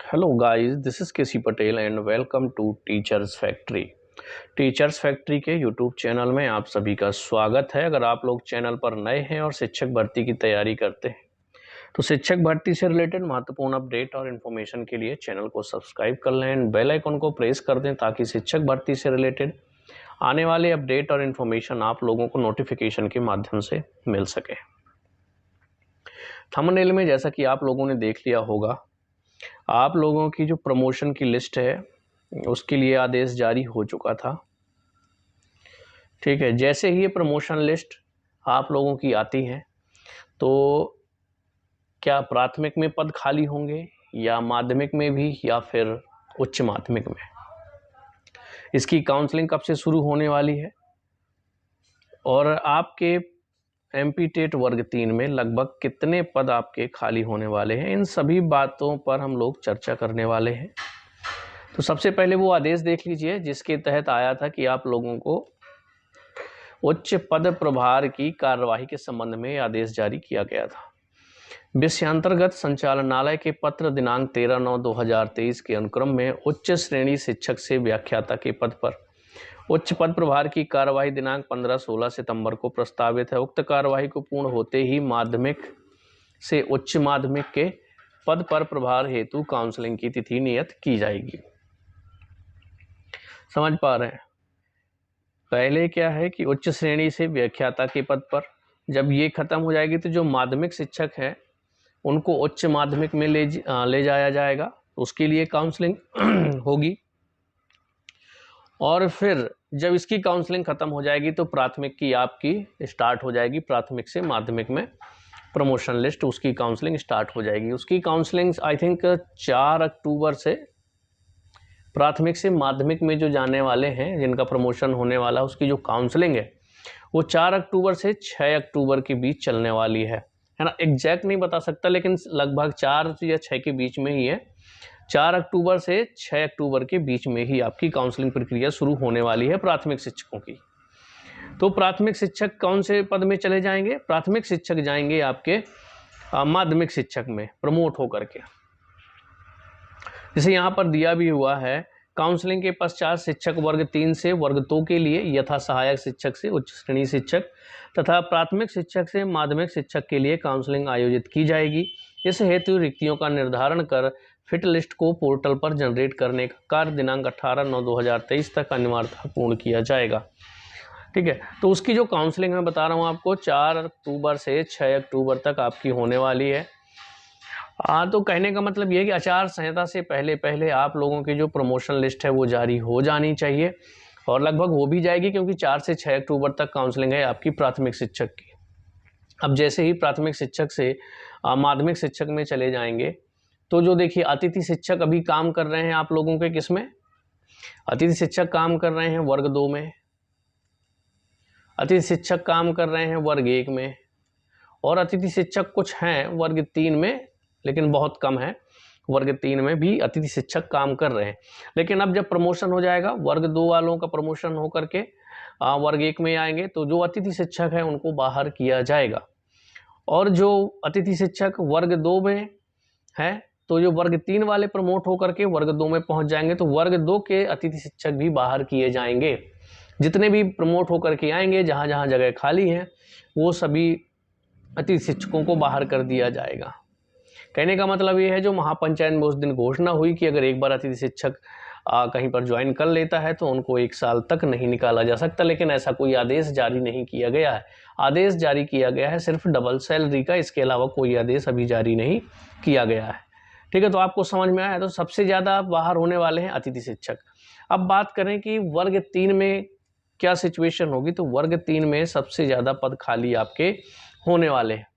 Hello guys, this is KC Patel and welcome to Teachers Factory. Teachers Factory के YouTube channel में आप सभी का स्वागत है। अगर आप लोग चैनल पर नए हैं और शिक्षक भर्ती की तैयारी करते हैं तो शिक्षक भर्ती से रिलेटेड महत्वपूर्ण अपडेट और इन्फॉर्मेशन के लिए चैनल को सब्सक्राइब कर लें एंड बेल आइकन को प्रेस कर दें ताकि शिक्षक भर्ती से रिलेटेड आने वाले अपडेट और इन्फॉर्मेशन आप लोगों को नोटिफिकेशन के माध्यम से मिल सके। थंबनेल में जैसा कि आप लोगों ने देख लिया होगा, आप लोगों की जो प्रमोशन की लिस्ट है उसके लिए आदेश जारी हो चुका था। ठीक है, जैसे ही ये प्रमोशन लिस्ट आप लोगों की आती है तो क्या प्राथमिक में पद खाली होंगे या माध्यमिक में भी या फिर उच्च माध्यमिक में, इसकी काउंसलिंग कब से शुरू होने वाली है और आपके एमपी टेट वर्ग 3 में लगभग कितने पद आपके खाली होने वाले हैं, इन सभी बातों पर हम लोग चर्चा करने वाले हैं। तो सबसे पहले वो आदेश देख लीजिए जिसके तहत आया था कि आप लोगों को उच्च पद प्रभार की कार्यवाही के संबंध में आदेश जारी किया गया था। विषयांतर्गत संचालनालय के पत्र दिनांक 13/9/2023 के अनुक्रम में उच्च श्रेणी शिक्षक से व्याख्याता के पद पर उच्च पद प्रभार की कार्यवाही दिनांक 15-16 सितंबर को प्रस्तावित है। उक्त कार्यवाही को पूर्ण होते ही माध्यमिक से उच्च माध्यमिक के पद पर प्रभार हेतु काउंसलिंग की तिथि नियत की जाएगी। समझ पा रहे हैं? पहले क्या है कि उच्च श्रेणी से व्याख्याता के पद पर जब ये खत्म हो जाएगी तो जो माध्यमिक शिक्षक हैं उनको उच्च माध्यमिक में ले जाया जाएगा, उसके लिए काउंसलिंग होगी। और फिर जब इसकी काउंसलिंग खत्म हो जाएगी तो प्राथमिक की आपकी स्टार्ट हो जाएगी। प्राथमिक से माध्यमिक में प्रमोशन लिस्ट, उसकी काउंसलिंग स्टार्ट हो जाएगी। उसकी काउंसलिंग आई थिंक 4 अक्टूबर से प्राथमिक से माध्यमिक में जो जाने वाले हैं जिनका प्रमोशन होने वाला, उसकी जो काउंसलिंग है वो 4 अक्टूबर से 6 अक्टूबर के बीच चलने वाली है ना। एग्जैक्ट नहीं बता सकता लेकिन लगभग 4 या 6 के बीच में ही है। 4 अक्टूबर से 6 अक्टूबर के बीच में ही आपकी काउंसलिंग प्रक्रिया शुरू होने वाली है प्राथमिक शिक्षकों की। तो प्राथमिक शिक्षक कौन से पद में चले जाएंगे? प्राथमिक शिक्षक जाएंगे आपके माध्यमिक शिक्षक में प्रमोट होकर के। जैसे यहाँ पर दिया भी हुआ है, काउंसलिंग के पश्चात शिक्षक वर्ग 3 से वर्ग 2 के लिए यथा सहायक शिक्षक से उच्च श्रेणी शिक्षक तथा प्राथमिक शिक्षक से माध्यमिक शिक्षक के लिए काउंसलिंग आयोजित की जाएगी। इस हेतु रिक्तियों का निर्धारण कर फिट लिस्ट को पोर्टल पर जनरेट करने का कार्य दिनांक 18/9/2023 तक अनिवार्यता पूर्ण किया जाएगा। ठीक है, तो उसकी जो काउंसलिंग मैं बता रहा हूँ आपको 4 अक्टूबर से 6 अक्टूबर तक आपकी होने वाली है। तो कहने का मतलब ये है कि आचार संहिता से पहले पहले आप लोगों की जो प्रमोशन लिस्ट है वो जारी हो जानी चाहिए और लगभग हो भी जाएगी, क्योंकि 4 से 6 अक्टूबर तक काउंसलिंग है आपकी प्राथमिक शिक्षक की। अब जैसे ही प्राथमिक शिक्षक से माध्यमिक शिक्षक में चले जाएंगे तो जो देखिए अतिथि शिक्षक अभी काम कर रहे हैं आप लोगों के किसमें? अतिथि शिक्षक काम कर रहे हैं वर्ग 2 में, अतिथि शिक्षक काम कर रहे हैं वर्ग 1 में और अतिथि शिक्षक कुछ हैं वर्ग 3 में लेकिन बहुत कम है। वर्ग 3 में भी अतिथि शिक्षक काम कर रहे हैं, लेकिन अब जब प्रमोशन हो जाएगा वर्ग 2 वालों का प्रमोशन हो करके वर्ग 1 में आएंगे तो जो अतिथि शिक्षक हैं उनको बाहर किया जाएगा। और जो अतिथि शिक्षक वर्ग 2 में है तो जो वर्ग 3 वाले प्रमोट होकर के वर्ग 2 में पहुंच जाएंगे तो वर्ग 2 के अतिथि शिक्षक भी बाहर किए जाएंगे। जितने भी प्रमोट होकर के आएंगे, जहां जहां जगह खाली है वो सभी अतिथि शिक्षकों को बाहर कर दिया जाएगा। कहने का मतलब ये है, जो महापंचायत में उस दिन घोषणा हुई कि अगर एक बार अतिथि शिक्षक कहीं पर ज्वाइन कर लेता है तो उनको 1 साल तक नहीं निकाला जा सकता, लेकिन ऐसा कोई आदेश जारी नहीं किया गया है। आदेश जारी किया गया है सिर्फ डबल सैलरी का, इसके अलावा कोई आदेश अभी जारी नहीं किया गया है। ठीक है, तो आपको समझ में आया। तो सबसे ज़्यादा बाहर होने वाले हैं अतिथि शिक्षक। अब बात करें कि वर्ग 3 में क्या सिचुएशन होगी, तो वर्ग 3 में सबसे ज़्यादा पद खाली आपके होने वाले हैं।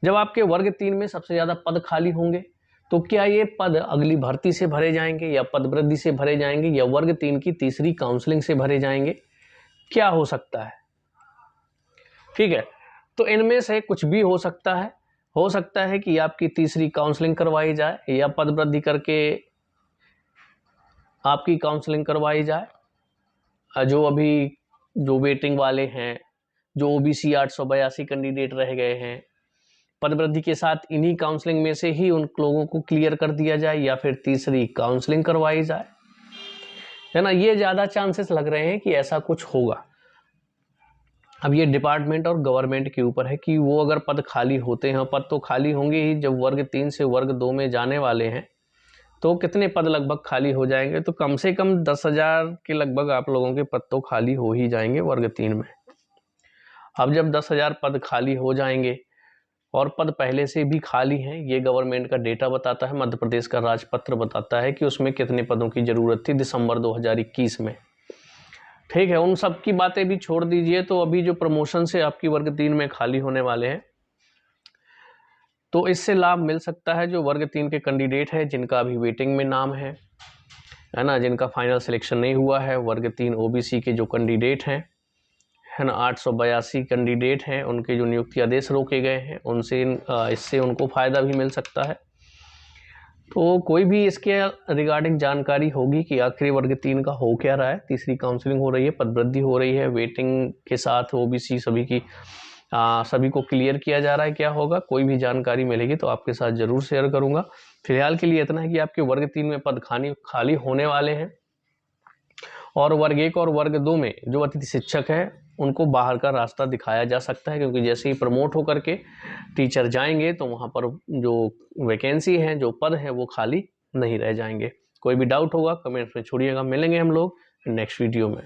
जब आपके वर्ग 3 में सबसे ज़्यादा पद खाली होंगे तो क्या ये पद अगली भर्ती से भरे जाएंगे या पद वृद्धि से भरे जाएंगे या वर्ग 3 की तीसरी काउंसलिंग से भरे जाएंगे? क्या हो सकता है? ठीक है, तो इनमें से कुछ भी हो सकता है। हो सकता है कि आपकी तीसरी काउंसलिंग करवाई जाए या पद वृद्धि करके आपकी काउंसलिंग करवाई जाए। जो वेटिंग वाले हैं, जो ओबीसी 882 कैंडिडेट रह गए हैं पद वृद्धि के साथ इन्हीं काउंसलिंग में से ही उन लोगों को क्लियर कर दिया जाए, या फिर तीसरी काउंसलिंग करवाई जाए, है ना। ये ज़्यादा चांसेस लग रहे हैं कि ऐसा कुछ होगा। अब ये डिपार्टमेंट और गवर्नमेंट के ऊपर है कि वो अगर पद खाली होते हैं, पद तो खाली होंगे ही, जब वर्ग 3 से वर्ग 2 में जाने वाले हैं तो कितने पद लगभग खाली हो जाएंगे, तो कम से कम 10,000 के लगभग आप लोगों के पद तो खाली हो ही जाएंगे वर्ग 3 में। अब जब 10,000 पद खाली हो जाएंगे, और पद पहले से भी खाली हैं, ये गवर्नमेंट का डेटा बताता है, मध्य प्रदेश का राजपत्र बताता है कि उसमें कितने पदों की ज़रूरत थी दिसंबर 2021 में। ठीक है, उन सब की बातें भी छोड़ दीजिए। तो अभी जो प्रमोशन से आपकी वर्ग 3 में खाली होने वाले हैं, तो इससे लाभ मिल सकता है जो वर्ग 3 के कैंडिडेट हैं जिनका अभी वेटिंग में नाम है ना, जिनका फाइनल सिलेक्शन नहीं हुआ है। वर्ग 3 ओबीसी के जो कैंडिडेट हैं, है ना, 882 कैंडिडेट हैं, उनके जो नियुक्ति आदेश रोके गए हैं, उनसे इससे उनको फ़ायदा भी मिल सकता है। तो कोई भी इसके रिगार्डिंग जानकारी होगी कि आखिरी वर्ग 3 का हो क्या रहा है, तीसरी काउंसलिंग हो रही है, पदवृद्धि हो रही है, वेटिंग के साथ ओबीसी सभी को क्लियर किया जा रहा है, क्या होगा, कोई भी जानकारी मिलेगी तो आपके साथ ज़रूर शेयर करूँगा। फिलहाल के लिए इतना है कि आपके वर्ग 3 में पद खाली होने वाले हैं, और वर्ग 1 और वर्ग 2 में जो अतिथि शिक्षक है उनको बाहर का रास्ता दिखाया जा सकता है, क्योंकि जैसे ही प्रमोट होकर के टीचर जाएंगे तो वहाँ पर जो वैकेंसी है, जो पद है, वो खाली नहीं रह जाएंगे। कोई भी डाउट होगा कमेंट्स में छोड़िएगा। मिलेंगे हम लोग नेक्स्ट वीडियो में।